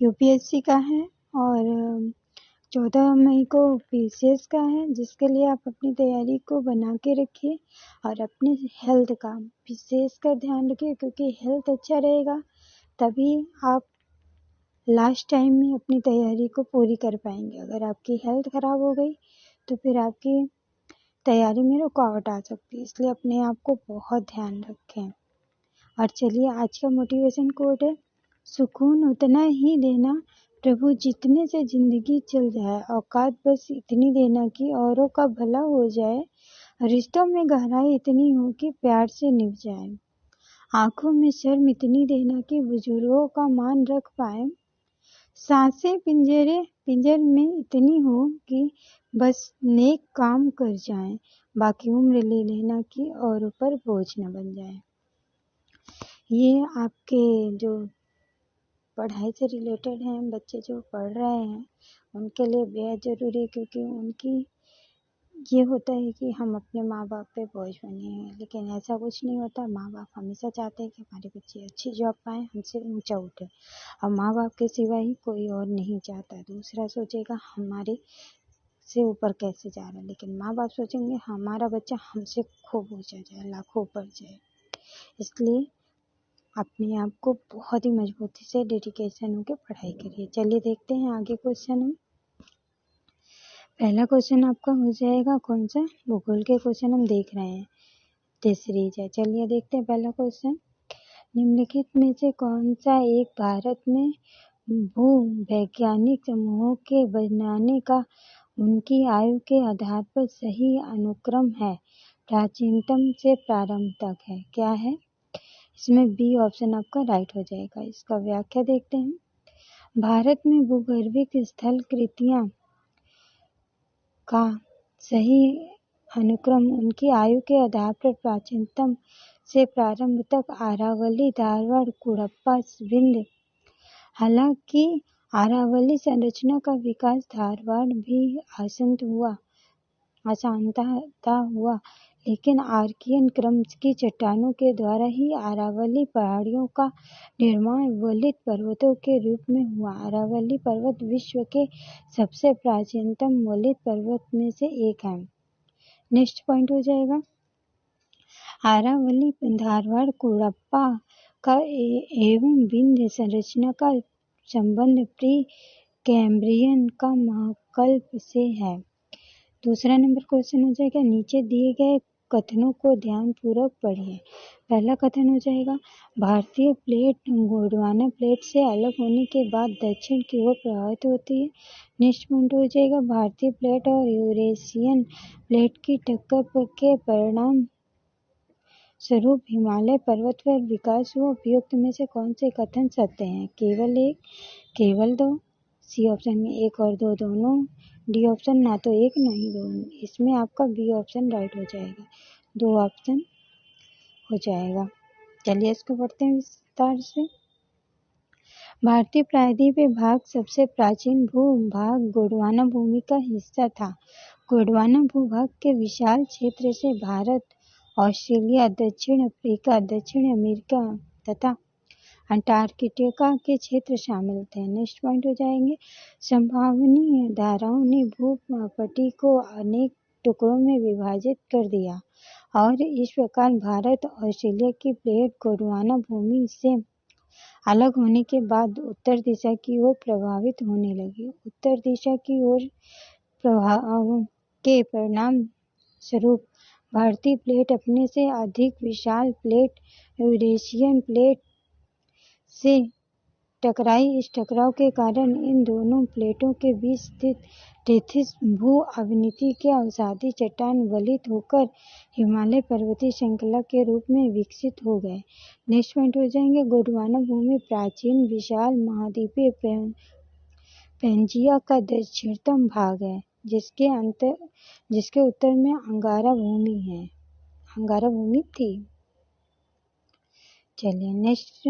UPSC का है और 14 मई को पीसीएस का है, जिसके लिए आप अपनी तैयारी को बना के रखिए और अपने हेल्थ का विशेषकर ध्यान रखिए, क्योंकि हेल्थ अच्छा रहेगा तभी आप लास्ट टाइम में अपनी तैयारी को पूरी कर पाएंगे। अगर आपकी हेल्थ खराब हो गई तो फिर आपकी तैयारी में रुकावट आ सकती है, इसलिए अपने आप को बहुत ध्यान रखें। और चलिए आज का मोटिवेशन कोट है, सुकून उतना ही देना प्रभु जितने से जिंदगी चल जाए, औकात बस इतनी देना कि औरों का भला हो जाए, रिश्तों में गहराई इतनी हो कि प्यार से निभ जाए, आंखों में शर्म इतनी देना कि बुजुर्गों का मान रख पाए, सांसें पिंजर में इतनी हो कि बस नेक काम कर जाएं, बाकी उम्र ले लेना कि औरों पर बोझ न बन जाए। ये आपके जो पढ़ाई से रिलेटेड हैं, बच्चे जो पढ़ रहे हैं उनके लिए बेहद ज़रूरी है, क्योंकि उनकी ये होता है कि हम अपने माँ बाप पे बोझ बने हैं, लेकिन ऐसा कुछ नहीं होता। माँ बाप हमेशा चाहते हैं कि हमारे बच्चे अच्छी जॉब पाएं, हमसे ऊंचा उठे, और माँ बाप के सिवा ही कोई और नहीं चाहता। दूसरा सोचेगा हमारे से ऊपर कैसे जा रहा है, लेकिन माँ बाप सोचेंगे हमारा बच्चा हमसे खूब ऊंचा जाए, लाखों ऊपर जाए। इसलिए अपने आप को बहुत ही मजबूती से डेडिकेशन होकर पढ़ाई करिए। चलिए देखते हैं आगे क्वेश्चन हम। पहला क्वेश्चन आपका हो जाएगा कौन सा, भूगोल के क्वेश्चन हम देख रहे हैं, टेस्ट सीरीज है। चलिए देखते हैं पहला क्वेश्चन, निम्नलिखित में से कौन सा एक भारत में भू वैज्ञानिक समूहों के बनाने का उनकी आयु के आधार पर सही अनुक्रम है, प्राचीनतम से प्रारंभ तक है, क्या है? इसमें बी ऑप्शन आपका राइट हो जाएगा। इसका व्याख्या देखते हैं। भारत में भूगर्भिक स्थल कृतियां का सही अनुक्रम उनकी आयु के आधार पर प्राचीनतम से प्रारंभ तक अरावली, धारवाड़, कुड़प्पा, विंध्य। हालांकि अरावली संरचना का विकास धारवाड़ भी आसानता हुआ, लेकिन आर्कियन क्रम की चट्टानों के द्वारा ही अरावली पहाड़ियों का निर्माण वलित पर्वतों के रूप में हुआ। अरावली पर्वत विश्व के सबसे प्राचीनतम वलित पर्वत में से एक है। नेक्स्ट पॉइंट हो जाएगा, अरावली, धारवाड़, कुड़प्पा का एवं विंध्य संरचना का संबंध प्री कैम्ब्रियन का महाकल्प से है। दूसरा नंबर क्वेश्चन हो जाएगा, नीचे दिए गए कथनों को ध्यानपूर्वक पढ़िए। पहला कथन हो जाएगा, भारतीय प्लेट गोंडवाना प्लेट से अलग होने के बाद दक्षिण की ओर प्रभावित होती है। नेक्स्ट पॉइंट हो जाएगा, भारतीय प्लेट और यूरेशियन प्लेट की टक्कर के परिणाम स्वरूप हिमालय पर्वत पर विकास हुआ। उपयुक्त में से कौन से कथन सत्य हैं? केवल एक, केवल दो, सी ऑप्शन में एक और दो दोनों, डी ऑप्शन ना तो एक ना ही दो। इसमें आपका बी ऑप्शन राइट हो जाएगा, दो ऑप्शन हो जाएगा। चलिए इसको पढ़ते हैं विस्तार से। भारतीय प्रायद्वीपीय भाग सबसे प्राचीन भूभाग गोंडवाना भूमि का हिस्सा था। गोंडवाना भूभाग के विशाल क्षेत्र से भारत, ऑस्ट्रेलिया, दक्षिण अफ्रीका, दक्षिण अमेरिका तथा अंटार्कटिका के क्षेत्र शामिल थे। नेक्स्ट पॉइंट हो जाएंगे, संभावनीय धाराओं ने भूपटि को अनेक टुकड़ों में विभाजित कर दिया और इस प्रकार भारत, ऑस्ट्रेलिया की प्लेट गोंडवाना भूमि से अलग होने के बाद उत्तर दिशा की ओर प्रभावित होने लगी। उत्तर दिशा की ओर प्रभाव के परिणाम स्वरूप भारतीय प्लेट अपने से अधिक विशाल प्लेट यूरेशियन प्लेट से टकराई। इस टकराव के कारण इन दोनों प्लेटों के बीच स्थित टेथिस भू अवनति के अवसादी चट्टान वलित होकर हिमालय पर्वतीय श्रृंखला के रूप में विकसित हो गए। नेक्स्ट पॉइंट हो जाएंगे, गोंडवाना भूमि प्राचीन विशाल महाद्वीपीय पैंजिया का दक्षिणतम भाग है, जिसके उत्तर में अंगारा भूमि थी। चलिए नेक्स्ट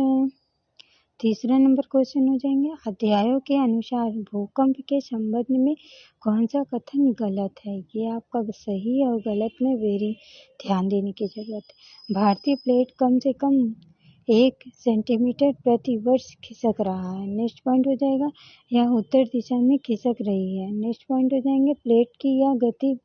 तीसरा नंबर क्वेश्चन हो जाएंगे, अध्यायों के अनुसार भूकंप के संबंध में कौन सा कथन गलत है? ये आपका सही और गलत में वेरी ध्यान देने की जरूरत है। भारतीय प्लेट कम से कम 1 सेंटीमीटर प्रति वर्ष खिसक रहा है। नेक्स्ट पॉइंट हो जाएगा, यह उत्तर दिशा में खिसक रही है। नेक्स्ट पॉइंट हो जाएंगे, प्लेट की यह गति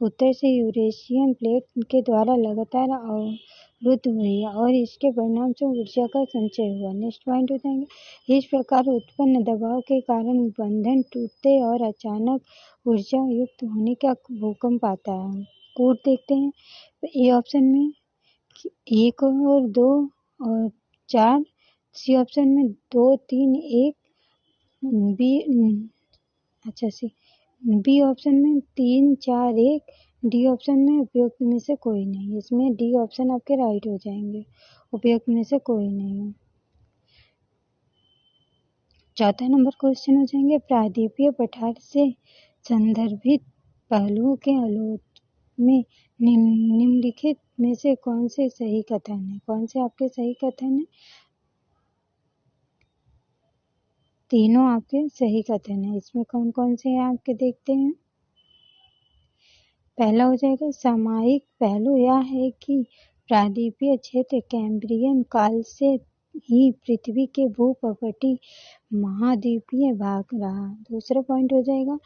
उत्तर से यूरेशियन प्लेट के द्वारा लगातार अवरुद्ध हुई है और इसके परिणाम से ऊर्जा का संचय हुआ। नेक्स्ट पॉइंट हो जाएंगे, इस प्रकार उत्पन्न दबाव के कारण बंधन टूटते और अचानक ऊर्जा युक्त होने का भूकंप आता है। कोड देखते हैं, ए ऑप्शन में 1 और 2 और 4, सी ऑप्शन में 2, 3, 1, बी ऑप्शन में 3, 4, 1, डी ऑप्शन में उपयुक्त में से कोई नहीं। इसमें डी ऑप्शन आपके राइट हो जाएंगे, उपयुक्त में से कोई नहीं। चौथा नंबर क्वेश्चन हो जाएंगे, प्रायद्वीपीय पठार से संदर्भित पहलुओं के आलोक में निम्नलिखित में से कौन से सही कथन है? कौन से आपके सही कथन है? तीनों आपके सही कथन है। इसमें कौन कौन से हैं आपके देखते हैं। पहला हो जाएगा, सामयिक पहलू यह है कि प्रायद्वीपीय क्षेत्र कैम्ब्रियन काल से ही पृथ्वी के भूपटल महाद्वीपीय भाग रहा। दूसरा पॉइंट हो जाएगा,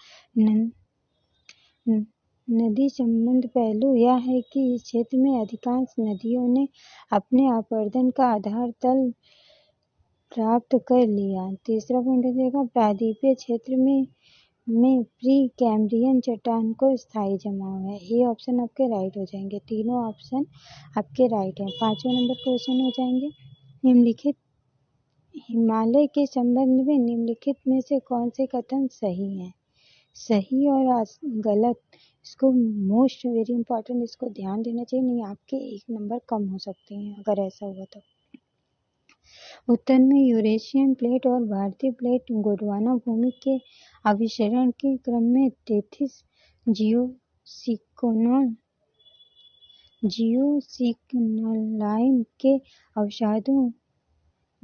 नदी संबंध पहलू यह है कि इस क्षेत्र में अधिकांश नदियों ने अपने अपरदन का आधार तल प्राप्त कर लिया। तीसरा पॉइंट हो जाएगा, प्रायद्वीपीय क्षेत्र में प्री कैम्ब्रियन चट्टान को स्थायी जमाव है। ये ऑप्शन आपके राइट हो जाएंगे, तीनों ऑप्शन आपके राइट हैं। पांचवा नंबर क्वेश्चन हो जाएंगे, निम्नलिखित हिमालय के संबंध में निम्नलिखित में से कौन से कथन सही हैं? सही और गलत, इसको मोस्ट वेरी इंपॉर्टेंट, इसको ध्यान देना चाहिए, नहीं आपके 1 नंबर कम हो सकते हैं अगर ऐसा हुआ तो। उत्तर में यूरेशियन प्लेट और भारतीय प्लेट गोंडवाना भूमि के अभिसरण के क्रम में टेथिस जियोसिक्वलाइन के अवसादों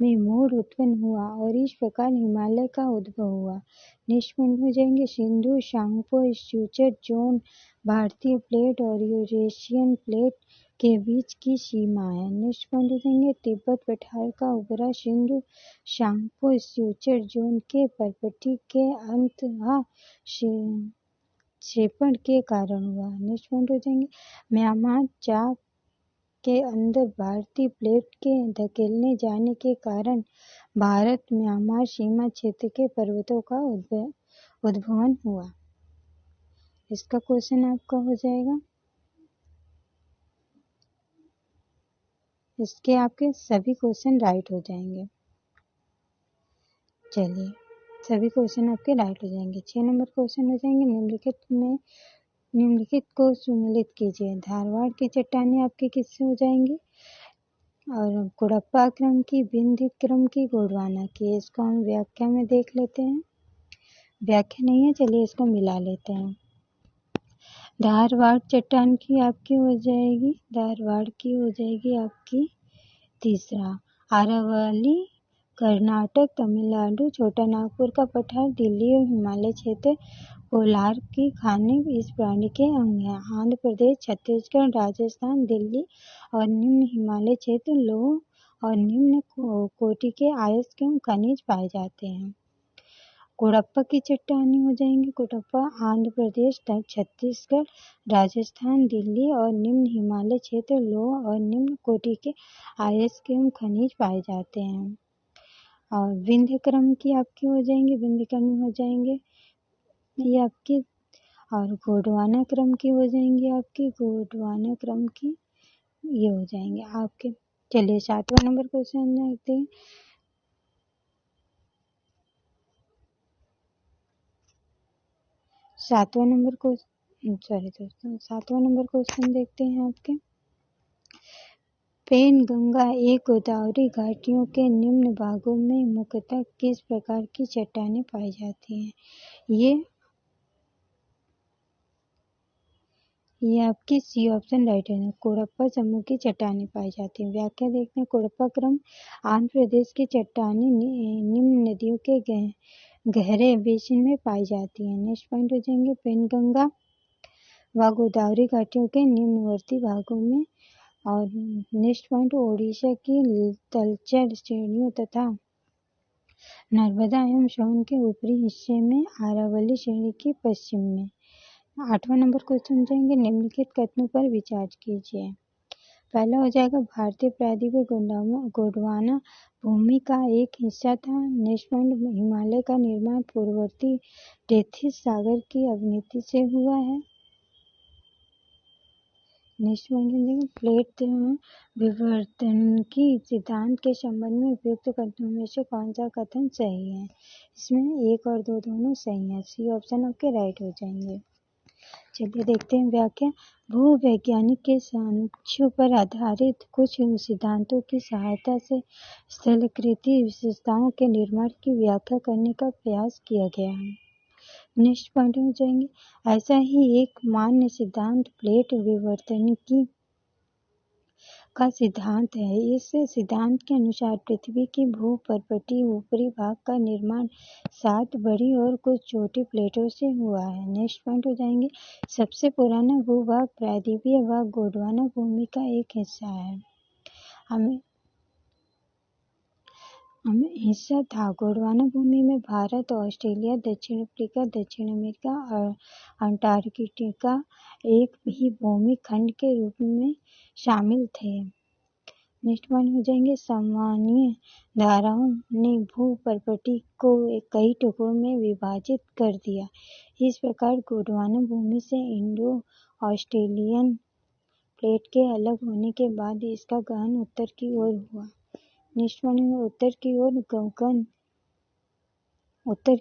में मोड़ उत्पन्न हुआ और इस प्रकार हिमालय का उद्भव हुआ। नेक्स्ट पॉइंट में जाएंगे, सिंधु सांगपो स्ट्रक्चर जोन भारतीय प्लेट और यूरेशियन प्लेट के बीच की सीमा है। नेक्स्ट पॉइंट हो जाएंगे, तिब्बत पठार का उभरा सिंधु सांगपो स्ट्रक्चर जोन के पर्वती के अंतः क्षेपण के कारण हुआ। नेक्स्ट पॉइंट हो जाएंगे, म्यांमार चाप के अंदर भारतीय प्लेट के धकेलने जाने के कारण भारत म्यांमार सीमा क्षेत्र के पर्वतों का उद्भवन हुआ। इसका क्वेश्चन आपका हो जाएगा, इसके आपके सभी क्वेश्चन राइट हो जाएंगे। चलिए, सभी क्वेश्चन आपके राइट हो जाएंगे। 6 नंबर क्वेश्चन हो जाएंगे, निम्नलिखित को सुमेलित कीजिए। धारवाड़ की चट्टानें आपके किससे हो जाएंगी? और गुड़प्पा क्रम की, विंध्य क्रम की, गोंडवाना की। इसको हम व्याख्या में देख लेते हैं। व्याख्या नहीं है, चलिए इसको मिला लेते हैं। धारवाड़ चट्टान की आपकी हो जाएगी, धारवाड़ की हो जाएगी आपकी तीसरा। आरावली कर्नाटक, तमिलनाडु, छोटा नागपुर का पठार दिल्ली और हिमालय क्षेत्र कोलार की खानें इस प्राणी के अंग हैं। आंध्र प्रदेश, छत्तीसगढ़, राजस्थान, दिल्ली और निम्न हिमालय क्षेत्र लौह और निम्न कोटि के अयस्क एवं खनिज पाए जाते हैं। गुड़प्पा की चट्टानें हो जाएंगी, गुड़प्पा आंध्र प्रदेश, छत्तीसगढ़, राजस्थान, दिल्ली और निम्न हिमालय क्षेत्र लौह और निम्न कोटि के अयस्क एवं खनिज पाए जाते हैं। और विंध्य क्रम की आपकी हो जाएंगी, विंध्य क्रम हो जाएंगे ये आपकी, और गोंडवाना क्रम की हो जाएंगी आपकी, गोंडवाना क्रम की ये हो जाएंगे आपके। चलिए 7वां नंबर क्वेश्चन देखते हैं। 7वां नंबर क्वेश्चन देखते हैं आपके। पेनगंगा एक गोदावरी घाटियों के निम्न भागों में मुख्यतः किस प्रकार की चट्टानें पाई जाती हैं? ये आपकी सी ऑप्शन राइट है, कोडप्पा समूह की चट्टानें पाई जाती हैं। व्याख्या देखते हैं, कोडप्पा क्रम आंध्र प्रदेश की चट्टानें निम्न नदियों के गहरे बेसिन में पाई जाती हैं। नेक्स्ट पॉइंट हो जाएंगे, पेनगंगा व गोदावरी घाटियों के निम्नवर्ती भागों में और नेक्स्ट पॉइंट, ओडिशा की तलचर श्रेणियों तथा नर्मदा एवं सोन के ऊपरी हिस्से में अरावली श्रेणी की पश्चिम में। 8वां नंबर क्वेश्चन जाएंगे, निम्नलिखित कथनों पर विचार कीजिए। पहला हो जाएगा, भारतीय प्रायद्वीप गोंडवाना भूमि का एक हिस्सा था। नेक्स्ट पॉइंट, हिमालय का निर्माण पूर्ववर्ती टेथिस सागर की अवनति से हुआ है। नेक्स्ट पॉइंट, प्लेट विवर्तन की सिद्धांत के संबंध में उपयुक्त कथनों में से कौन सा कथन सही है? इसमें 1 और 2 दोनों सही है। सी ऑप्शन आपके राइट हो जाएंगे। चलिए देखते हैं व्याख्या। भूवैज्ञानिक के साक्ष्यों पर आधारित कुछ सिद्धांतों की सहायता से स्थलाकृति विशेषताओं के निर्माण की व्याख्या करने का प्रयास किया गया है। नेक्स्ट पॉइंट हो जाएंगे, ऐसा ही एक मान्य सिद्धांत प्लेट विवर्तनिकी का सिद्धांत है। इस सिद्धांत के अनुसार पृथ्वी की भूपर्वतीय ऊपरी भाग का निर्माण 7 बड़ी और कुछ छोटी प्लेटों से हुआ है। नेक्स्ट पॉइंट हो जाएंगे, सबसे पुराना भूभाग प्रायद्वीपीय व गोंडवाना भूमि का एक हिस्सा है। हमें हिस्सा था। गोंडवाना भूमि में भारत, ऑस्ट्रेलिया, दक्षिण अफ्रीका, दक्षिण अमेरिका और अंटार्कटिका एक ही भूमि खंड के रूप में शामिल थे। नेक्स्ट पॉइंट हो जाएंगे, सामान्य धाराओं ने भूपर्वती को कई टुकड़ों में विभाजित कर दिया। इस प्रकार गोंडवाना भूमि से इंडो ऑस्ट्रेलियन प्लेट के अलग होने के बाद इसका गहन उत्तर की ओर हुआ। नेक्स्ट पॉइंट में उत्तर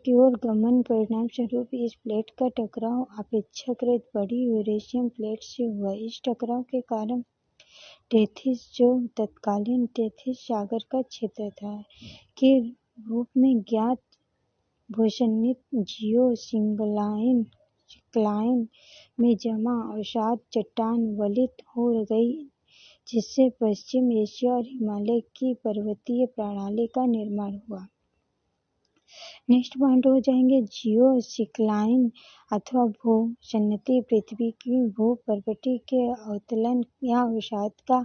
की ओर गमन परिणाम स्वरूप इस प्लेट का टकराव अपेक्षाकृत बड़ी यूरेशियन प्लेट से हुआ। इस टकराव के कारण टेथिस, जो तत्कालीन टेथिस सागर का क्षेत्र था, के रूप में ज्ञात भूसंनित जियोसिंक्लाइन में जमा अवसाद चट्टान वलित हो गई, जिससे पश्चिम एशिया और हिमालय की पर्वतीय प्रणाली का निर्माण हुआ। नेक्स्ट पॉइंट हो जाएंगे, जियोसिंक्लाइन अथवा भूसंनिति पृथ्वी की भूपर्वती के अवतलन या अवसाद का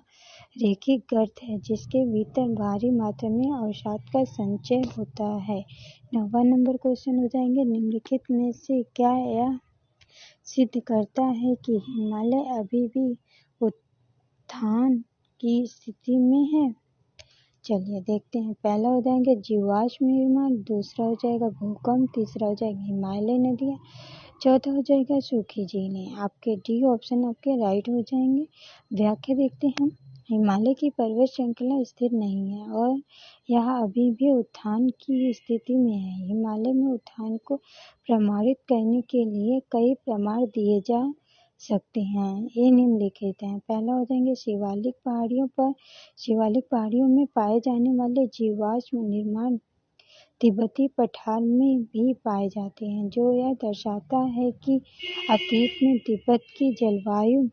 रैखिक गर्त है, जिसके भीतर भारी मात्रा में अवसाद का संचय होता है। 9वां नंबर क्वेश्चन हो जाएंगे, निम्नलिखित में से क्या यह सिद्ध करता है कि हिमालय अभी भी उत्थान की स्थिति में है? चलिए देखते हैं। पहला हो जाएंगे जीवाश्म निर्माण, दूसरा हो जाएगा भूकंप, तीसरा हो जाएगा हिमालय नदियाँ, चौथा हो जाएगा सूखी झीलें। आपके डी ऑप्शन आपके राइट हो जाएंगे। व्याख्या देखते हैं। हिमालय की पर्वत श्रृंखला स्थिर नहीं है और यह अभी भी उत्थान की स्थिति में है। हिमालय में उत्थान को प्रमाणित करने के लिए कई प्रमाण दिए जा सकते हैं। ये निम्नलिखित हैं। पहला हो जाएंगे शिवालिक पहाड़ियों में पाए जाने वाले जीवाश्म निर्माण तिब्बती पठार में भी पाए जाते हैं, जो यह दर्शाता है कि अतीत में तिब्बत की जलवायु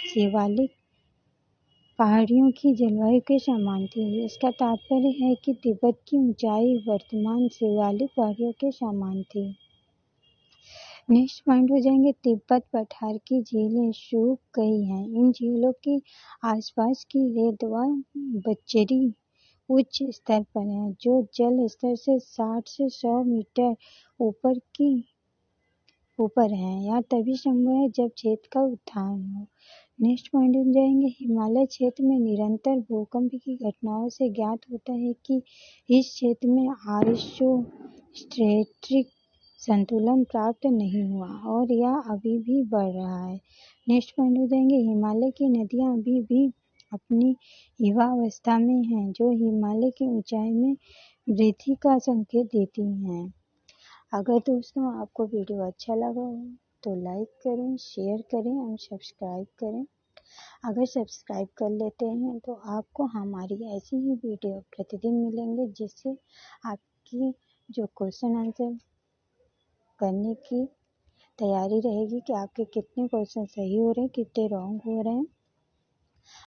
शिवालिक पहाड़ियों की जलवायु के समान थी। इसका तात्पर्य है कि तिब्बत की ऊंचाई वर्तमान शिवालिक पहाड़ियों के समान थी। नेक्स्ट पॉइंट हो जाएंगे, तिब्बत पठार की झीलें सूख गई हैं। इन झीलों के आसपास की रेत व बजरी उच्च स्तर पर है, जो जल स्तर से 60 से 100 मीटर ऊपर है। यह तभी संभव है जब क्षेत्र का उत्थान हो। नेक्स्ट पॉइंट हो जाएंगे, हिमालय क्षेत्र में निरंतर भूकंप की घटनाओं से ज्ञात होता है कि इस क्षेत्र में आइसोस्टेटिक संतुलन प्राप्त नहीं हुआ और यह अभी भी बढ़ रहा है। नेक्स्ट पॉइंट हो जाएंगे, हिमालय की नदियां अभी भी अपनी युवावस्था में हैं, जो हिमालय की ऊंचाई में वृद्धि का संकेत देती हैं। अगर दोस्तों आपको वीडियो अच्छा लगा हो तो लाइक करें, शेयर करें और सब्सक्राइब करें। अगर सब्सक्राइब कर लेते हैं तो आपको हमारी ऐसी ही वीडियो प्रतिदिन मिलेंगे, जिससे आपकी जो क्वेश्चन आंसर करने की तैयारी रहेगी कि आपके कितने क्वेश्चन सही हो रहे हैं, कितने रॉन्ग हो रहे हैं।